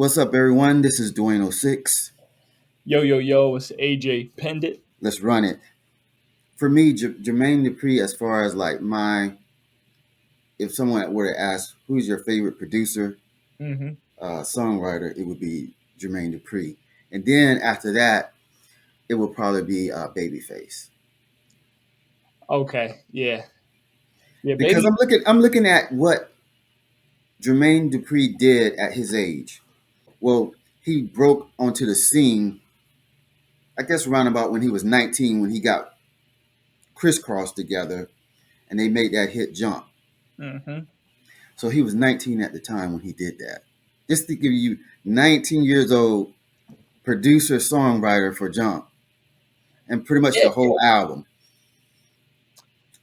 What's up, everyone? This is Dewayne 06. Yo, yo, yo, it's AJ Pendit. Let's run it. For me, Jermaine Dupri, as far as like if someone were to ask who's your favorite producer, Mm-hmm. songwriter, it would be Jermaine Dupri. And then after that, it would probably be Babyface. Okay, yeah. Yeah, Because baby. I'm looking at what Jermaine Dupri did at his age. Well, he broke onto the scene, I guess, around about when he was 19, when he got Kris Kross together and they made that hit Jump. Mm-hmm. So he was 19 at the time when he did that. Just to give you 19 years old producer songwriter for Jump and pretty much Yeah, the whole album.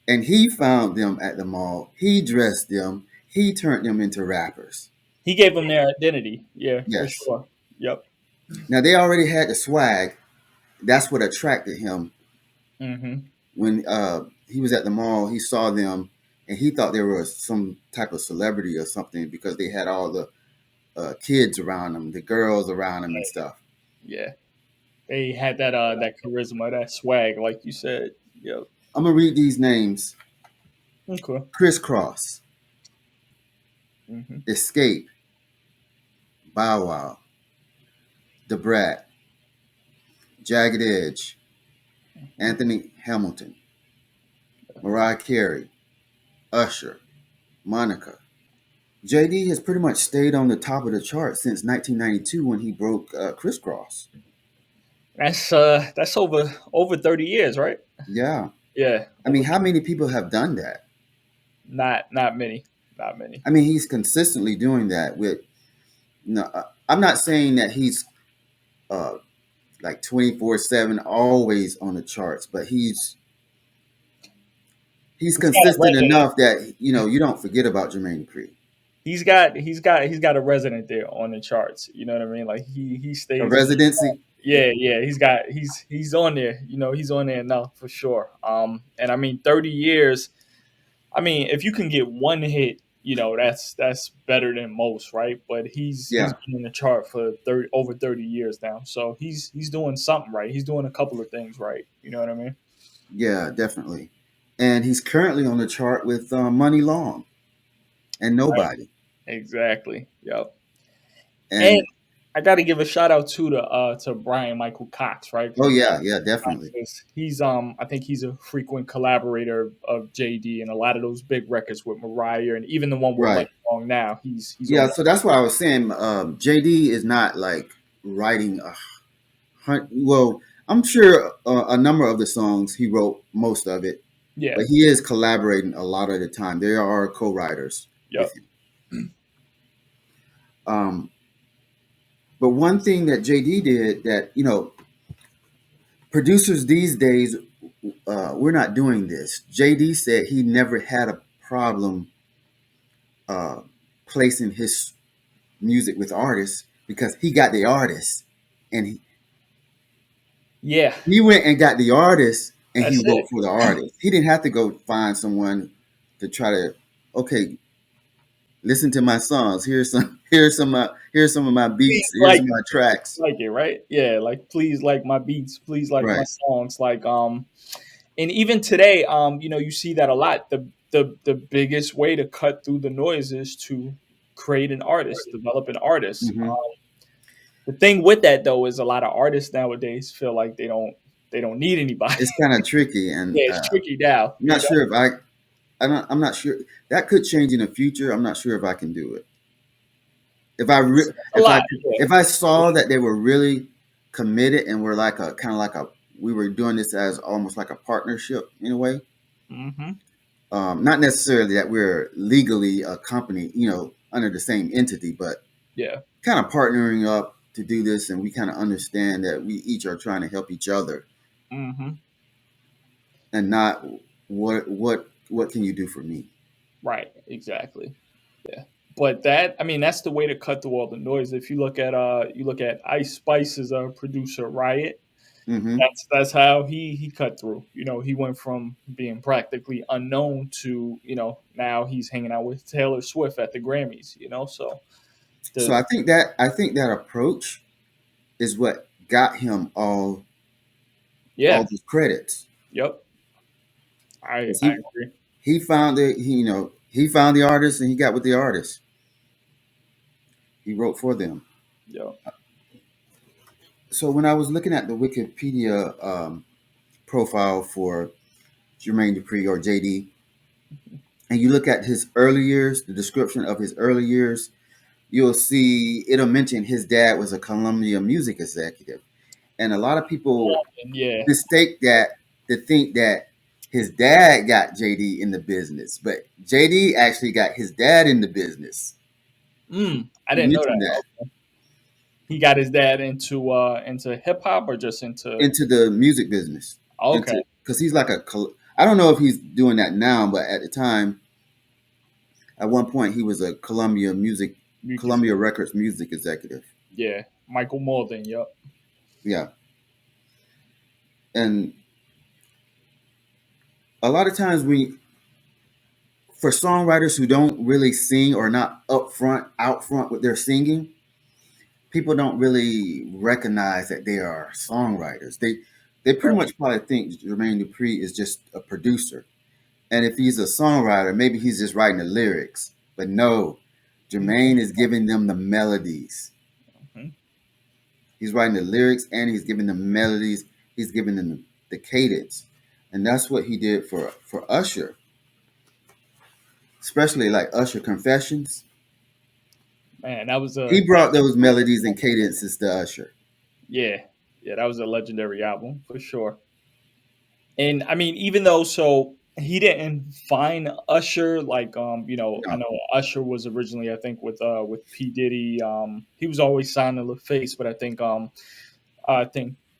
And he found them at the mall. He dressed them. He turned them into rappers. he gave them their identity. Yeah, for Yes. sure. Yep. Now they already had the swag. That's what attracted him. Mm-hmm. When he was at the mall, he saw them and he thought they were some type of celebrity or something because they had all the kids around them, the girls around them and stuff. Yeah, they had that charisma, that swag, like you said. Yep. I'm gonna read these names: Okay. Kris Kross, Mm-hmm. Escape, Bow Wow, The Brat, Jagged Edge, Anthony Hamilton, Mariah Carey, Usher, Monica. JD has pretty much stayed on the top of the chart since 1992 when he broke Kris Kross. That's over 30 years, right? Yeah, Yeah. I mean, how many people have done that? Not many. Not many. I mean, he's consistently doing that with. No, I'm not saying that he's uh, like 24/7 always on the charts, but he's He's got a consistent resident. enough that you don't forget about Jermaine Dupri. He's got a resident there on the charts. You know what I mean? Like he A stays. residency. Yeah, yeah, he's on there. You know, he's on there now for sure. And I mean, 30 years. I mean, if you can get one hit, that's better than most, right? But he's Yeah, been in the chart for over 30 years now, so he's doing something right. He's doing a couple of things right. You know what I mean? yeah, definitely. And he's currently on the chart with Money Long and Right. Nobody. Exactly. Yep. And And I got to give a shout out to Brian Michael Cox, right? oh From yeah, yeah, definitely. he's I think he's a frequent collaborator of JD and a lot of those big records with Mariah and even the one with Right. Money Long now. He's on Yeah, that. so that's what I was saying. JD is not like writing well, I'm sure a number of the songs he wrote most of it, Yeah. but he is collaborating a lot of the time. There are co-writers Yep. with him. Um, but one thing that JD did that producers these days, we're not doing this. JD said he never had a problem uh, placing his music with artists because he got the artist and Yeah. he went and got the artist and he That's wrote it. for the artist. He didn't have to go find someone to try to, okay, listen to my songs. Here's some of my Please beats. Here's like some of my tracks. like it, right? Yeah. Like please like my beats. Please like my Right. songs. And even today, you see that a lot. The biggest way to cut through the noise is to create an artist, develop an artist. Hmm. The thing with that though is a lot of artists nowadays feel like they don't need anybody. It's kind of tricky, and Yeah, it's tricky now. I'm not sure if I'm not sure that could change in the future. I'm not sure if I can do it. If I It's re- a lot. Yeah. if I saw that they were really committed and were like a kind of like a we were doing this as almost like a partnership in a way. Hmm. Not necessarily that we're legally a company, under the same entity, but Yeah. kind of partnering up to do this, and we kind of understand that we each are trying to help each other, Hmm. and not what can you do for me? Right. Exactly. Yeah. But that's the way to cut through all the noise. If you look at Ice Spice's producer Riot, Hmm. that's how he cut through. He went from being practically unknown to now he's hanging out with Taylor Swift at the Grammys. So So The I think that approach is what got him all Yeah, those credits. yep, I 'Cause I agree. he found he found the artist and he got with the artist. He wrote for them. Yep. So when I was looking at the Wikipedia profile for Jermaine Dupri or JD, and you look at his early years, the description of his early years, you'll see it'll mention his dad was a Columbia music executive, and a lot of people And yeah, mistake that to think that his dad got JD in the business, but JD actually got his dad in the business. I He didn't know mentioned that. that Okay. He got his dad into hip hop or just into into the music business, okay, into because he's like I don't know if he's doing that now, but at the time, at one point, he was a because Columbia Records music executive. yeah, Michael Morton. Yep. Yeah, and a lot of times for songwriters who don't really sing or not out front with their singing, people don't really recognize that they are songwriters. They pretty Right. much probably think Jermaine Dupri is just a producer, and if he's a songwriter, maybe he's just writing the lyrics. But no, He's Jermaine is giving them the melodies. mhm. He's writing the lyrics and he's giving them melodies. He's giving them the cadence, and that's what he did for Usher, especially like Usher Confessions. Man, that was He that brought was those melodies and cadences to Usher. yeah, yeah, that was a legendary album for sure. And I mean, even though he didn't find Usher like I No. know Usher was originally I think with P Diddy. He was always signed to LaFace, but I think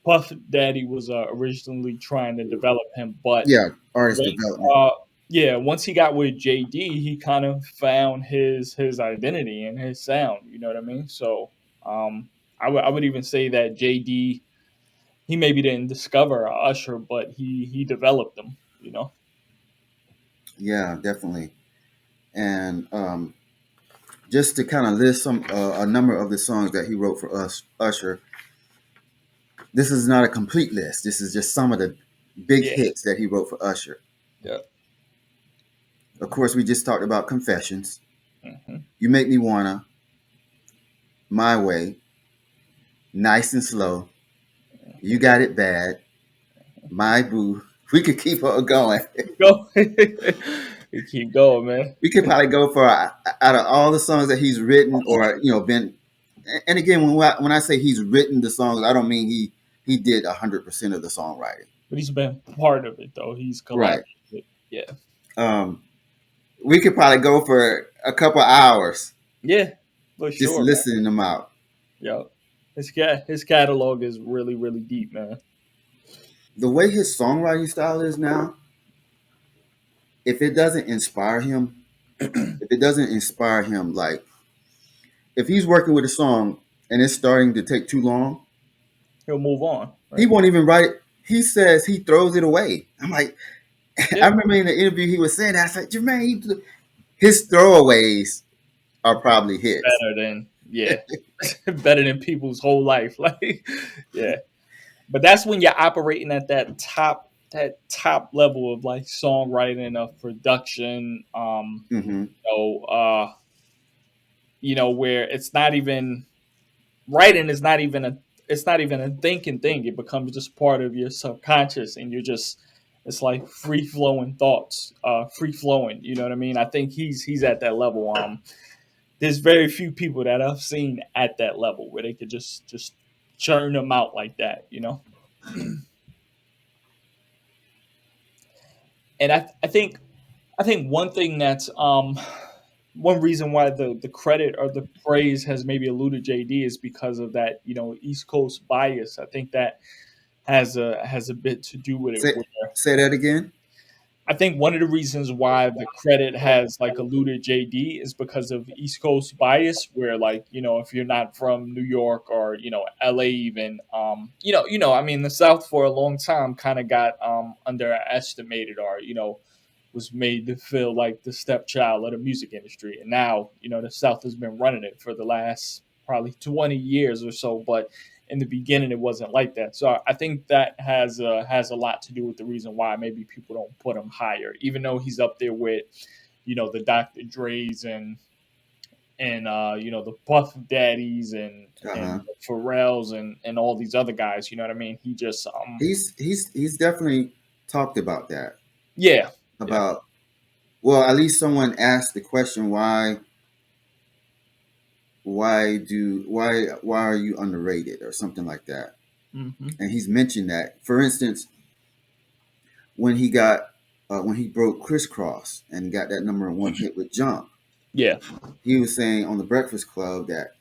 Puff Daddy was originally trying to develop him, but Yeah, artist once development. yeah, once he got with JD, he kind of found his identity and his sound. You know what I mean? So um, I would even say that JD he maybe didn't discover Usher, but he developed them. You know? Yeah, definitely. And just to kind of list a number of the songs that he wrote for us, Usher. This is not a complete list. This is just some of the big Yeah, hits that he wrote for Usher. yeah. Of course, we just talked about Confessions. Hmm. You Make Me Wanna, My Way, Nice and Slow, You Got It Bad, My Boo. We could keep on going. Go, you keep going, man. We could probably go for out of all the songs that he's written or been. And again, when I say he's written the songs, I don't mean he did 100% of the songwriting. But he's been part of it though. He's Right. collaborated. Yeah, Um, we could probably go for a couple hours yeah, for just sure, man. listening them out. Yeah, his catalog is really really deep, man. The way his songwriting style is now, if it doesn't inspire him, if it doesn't inspire him, like if he's working with a song and it's starting to take too long, He'll move on, he right? won't even write it. He says he throws it away. I'm like, I Yeah, remember in the interview he was saying that. I said, Jermaine, his throwaways are probably hits. better than yeah, better than people's whole life. Like, yeah, but that's when you're operating at that top level of like songwriting of production. Hmm. Know, where it's not even writing is not even a it's not even a thinking thing. It becomes just part of your subconscious, and you're just it's like free flowing thoughts, free flowing. You know what I mean? I think he's at that level. There's very few people that I've seen at that level where they could just churn them out like that. And I think one thing that's one reason why the credit or the praise has maybe eluded JD is because of that East Coast bias. I think that has a bit to do with it. Say Where say that again. I think one of the reasons why the credit has like eluded JD is because of East Coast bias, where like if you're not from New York or LA even, I mean the South for a long time kind of got underestimated or was made to feel like the stepchild of the music industry. And now, the South has been running it for the last probably 20 years or so. But in the beginning, it wasn't like that. So I think that has a lot to do with the reason why maybe people don't put him higher, even though he's up there with, the Dr. Dre's and the Puff Daddies and Uh-huh. the Pharrells and all these other guys. You know what I mean? He just He's definitely talked about that. yeah, yeah. About, well, at least someone asked the question, why are you underrated or something like that. Hmm. And he's mentioned that, for instance, when he got when he broke Kris Kross and got that number one hit with Jump, Yeah, he was saying on the Breakfast Club that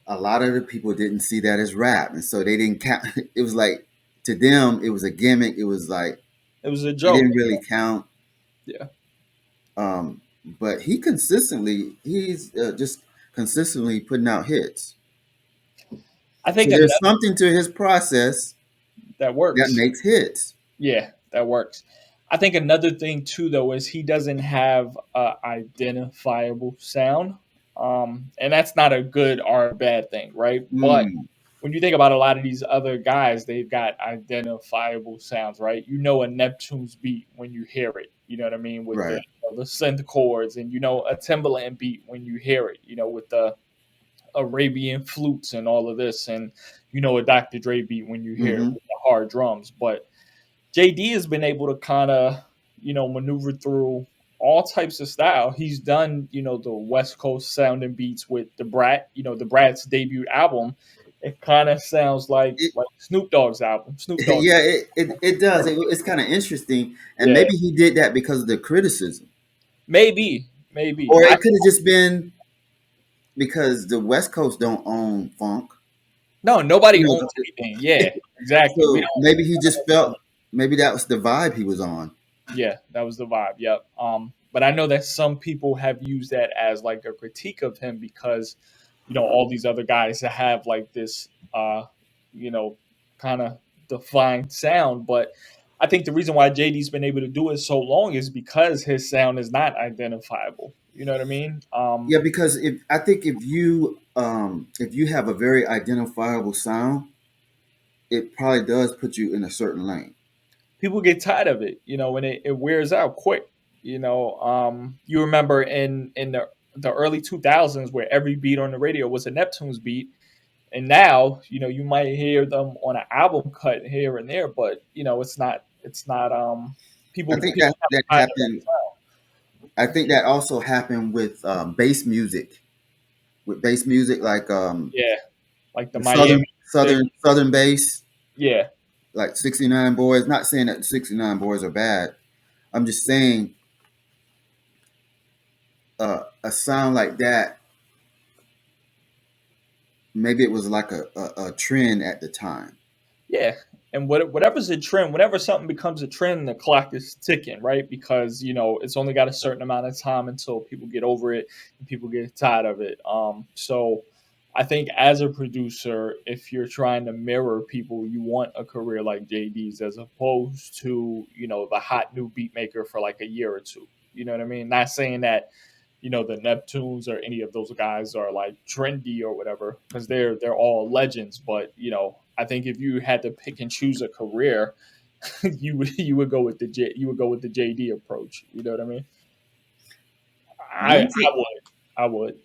a lot of the people didn't see that as rap, and so they didn't count. It was like, to them it was a gimmick. It was like it was a it joke. didn't really count. Yeah, But he's just consistently putting out hits. I So think there's another something to his process that that works. makes hits. Yeah, that works. I think another thing too, though, is he doesn't have a identifiable sound, and that's not a good or a bad thing, right? But Mm, when you think about a lot of these other guys, they've got identifiable sounds, right? You know a Neptune's beat when you hear it. You know what I mean with the right. the synth chords, and a Timbaland beat when you hear it. With the Arabian flutes and all of this, and a Dr. Dre beat when you hear it Hmm. with the hard drums. But JD has been able to kind of maneuver through all types of style. He's done the West Coast sounding beats with the Brat. The Brat's debut album. It kind of sounds like It, Snoop Dogg's album. Snoop Dogg's yeah, it does. It's kind of interesting, and yeah, maybe he did that because of the criticism, maybe. or it could have just been because the West Coast don't own funk. No, nobody You owns anything. Yeah, exactly. We so don't. maybe he just felt, maybe that was the vibe he was on. Yeah, that was the vibe. Yep. But I know that some people have used that as like a critique of him because, all these other guys that have like this, you know, kind of defined sound. But I think the reason why JD's been able to do it so long is because his sound is not identifiable. You know what I mean? Yeah, because if I think if you have a very identifiable sound, it probably does put you in a certain lane. People get tired of it, when it wears out quick. You remember in the early 2000s where every beat on the radio was a Neptune's beat, and now you might hear them on an album cut here and there, but it's not I people think people have that tired of that happened. sound. I think that also happened with bass music. With bass music, like Yeah, like the the Miami music. southern bass, Yeah, like 69 Boys. Not saying that 69 Boys are bad. I'm just saying a sound like that. Maybe it was like a trend at the time. yeah. And whatever's a trend, whenever something becomes a trend, the clock is ticking, right? Because it's only got a certain amount of time until people get over it and people get tired of it. So I think as a producer, if you're trying to mirror people, you want a career like JD's as opposed to the hot new beat maker for like a year or two. You know what I mean? Not saying that the Neptunes or any of those guys are like trendy or whatever, because they're all legends. But I think if you had to pick and choose a career, you would go with the JD approach. You know what I mean? I One I thing, would I would.